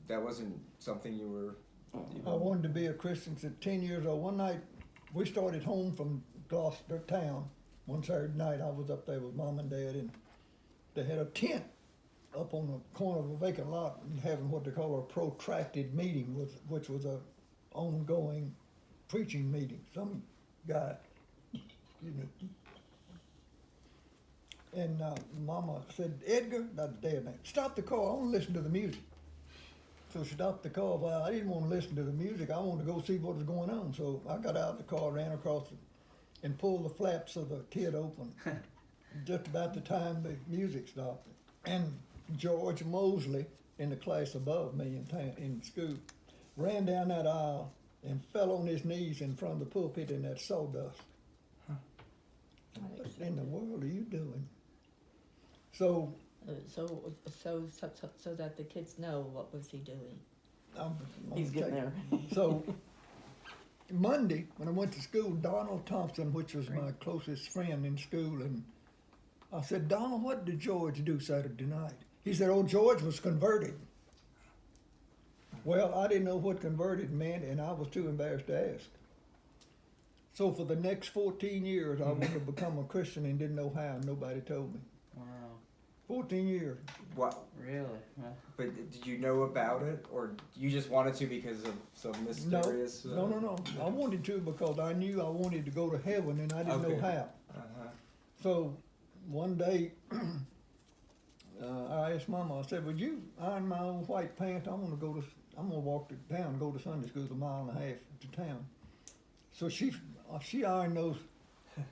that wasn't something you were. I wanted to be a Christian since 10 years old. One night, we started home from Gloucester town. One Saturday night, I was up there with Mom and Dad, and they had a tent up on the corner of a vacant lot and having what they call a protracted meeting, which was a ongoing preaching meeting. Some guy, and Mama said, Edgar, that's Dad's name, stop the car, I want to listen to the music. So she stopped the car. Well, I didn't want to listen to the music. I wanted to go see what was going on. So I got out of the car, ran across it, and pulled the flaps of the tent open just about the time the music stopped. And George Mosley, in the class above me in school, ran down that aisle and fell on his knees in front of the pulpit in that sawdust. What in the world are you doing? So So that the kids know, what was he doing? He's getting there. So Monday, when I went to school, Donald Thompson, which was my closest friend in school, and I said, Donald, what did George do Saturday night? He said, oh, George was converted. Well, I didn't know what converted meant, and I was too embarrassed to ask. So for the next 14 years, I wanted to become a Christian and didn't know how, and nobody told me. Wow. 14 years. Wow. Really? Yeah. But did you know about it, or you just wanted to because of some mysterious? No. I wanted to because I knew I wanted to go to heaven, and I didn't know how. Uh-huh. So one day, I asked Mama, I said, would you iron my own white pants? I'm gonna walk to town, go to Sunday school a mile and a half to town. So she ironed those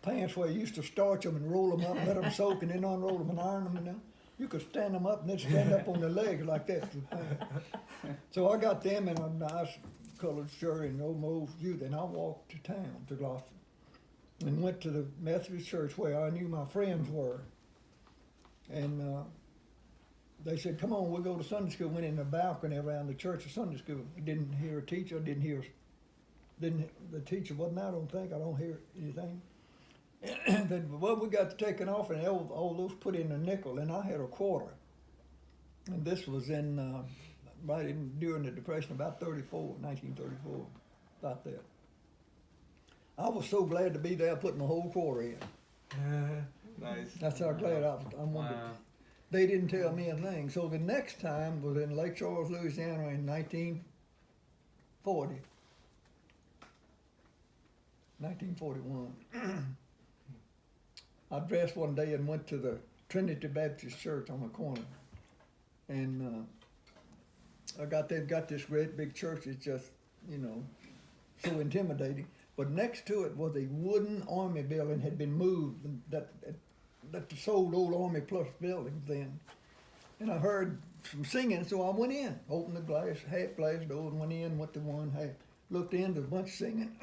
pants where you used to starch them and roll them up, let them soak, and then unroll them and iron them, you know. You could stand them up and then stand up on their legs like that. So I got them in a nice colored shirt and old youth, and I walked to town, to Gloucester, and went to the Methodist church where I knew my friends were. And they said, come on, we'll go to Sunday school. Went in the balcony around the church of Sunday school. Didn't hear a teacher, the teacher wasn't out, I don't think. I don't hear anything. Then, well, we got to taking off, and all those put in a nickel, and I had a quarter. And this was during the Depression, about 1934, about that. I was so glad to be there, putting my whole quarter in. Nice. That's how glad I wanted. Wow. They didn't tell me a thing. So the next time was in Lake Charles, Louisiana in 1941. I dressed one day and went to the Trinity Baptist Church on the corner. And they've got this great big church. It's just, so intimidating. But next to it was a wooden army building had been moved that sold old Army Plus buildings then. And I heard some singing, so I went in, opened the half glass door and went in, went to one half, looked in, there's a bunch singing.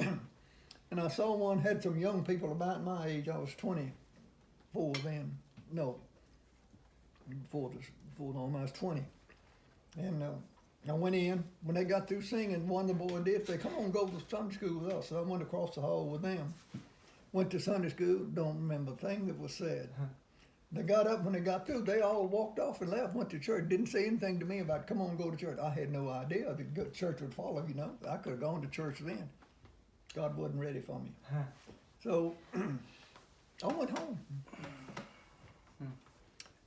And I saw one had some young people about my age. I was 24 then. No, before I was 20. And I went in. When they got through singing, one of the boys did say, come on, go to Sunday school with us. So I went across the hall with them. Went to Sunday school, don't remember a thing that was said. They got up, when they got through, they all walked off and left, went to church. Didn't say anything to me about, come on, go to church. I had no idea the church would follow, I could have gone to church then. God wasn't ready for me. So I went home.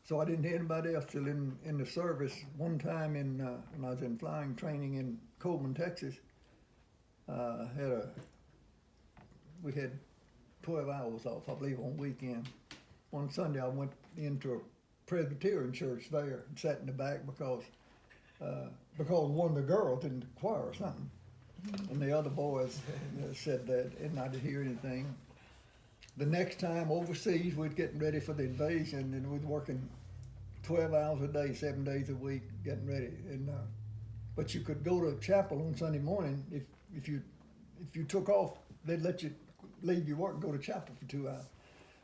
So I didn't hear anybody else till in the service. One time when I was in flying training in Coleman, Texas, we had 12 hours off, I believe, on weekend. One Sunday I went into a Presbyterian church there and sat in the back because one of the girls in the choir or something. And the other boys said that, and I didn't hear anything. The next time overseas, we're getting ready for the invasion, and we're working 12 hours a day, 7 days a week, getting ready. And but you could go to chapel on Sunday morning if you took off. They'd let you leave your work and go to chapel for 2 hours.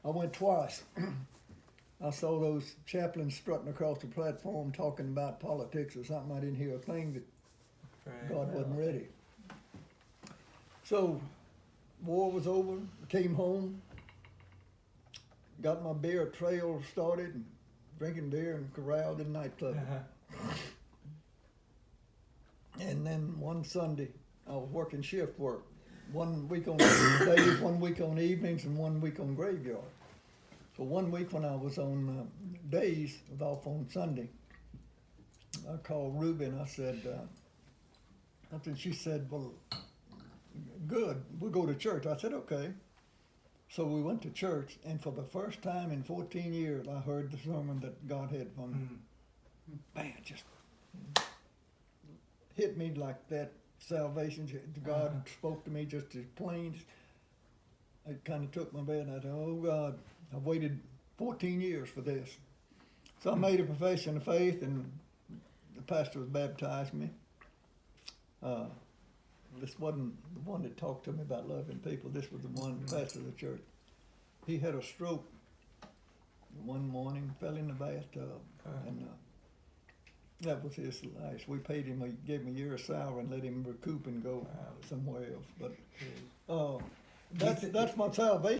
I went twice. I saw those chaplains strutting across the platform talking about politics or something. I didn't hear a thing that God wasn't ready. So, war was over, came home, got my beer trail started, and drinking beer and corralled in the nightclub. then one Sunday, I was working shift work. 1 week on days, 1 week on evenings, and 1 week on graveyard. So 1 week when I was on days, was off on Sunday, I called Ruby and I said, she said, well, good, we'll go to church. I said, okay. So we went to church, and for the first time in 14 years, I heard the sermon that God had for me. Man, just hit me like that. Salvation, God spoke to me just as plain. It kind of took my breath. I said, oh God, I've waited 14 years for this. So I made a profession of faith, and the pastor baptized me. This wasn't the one that talked to me about loving people. This was the one, the pastor of the church. He had a stroke one morning, fell in the bathtub, and that was his last. We paid him, gave him a year's salary and let him recoup and go somewhere else. But that's my salvation.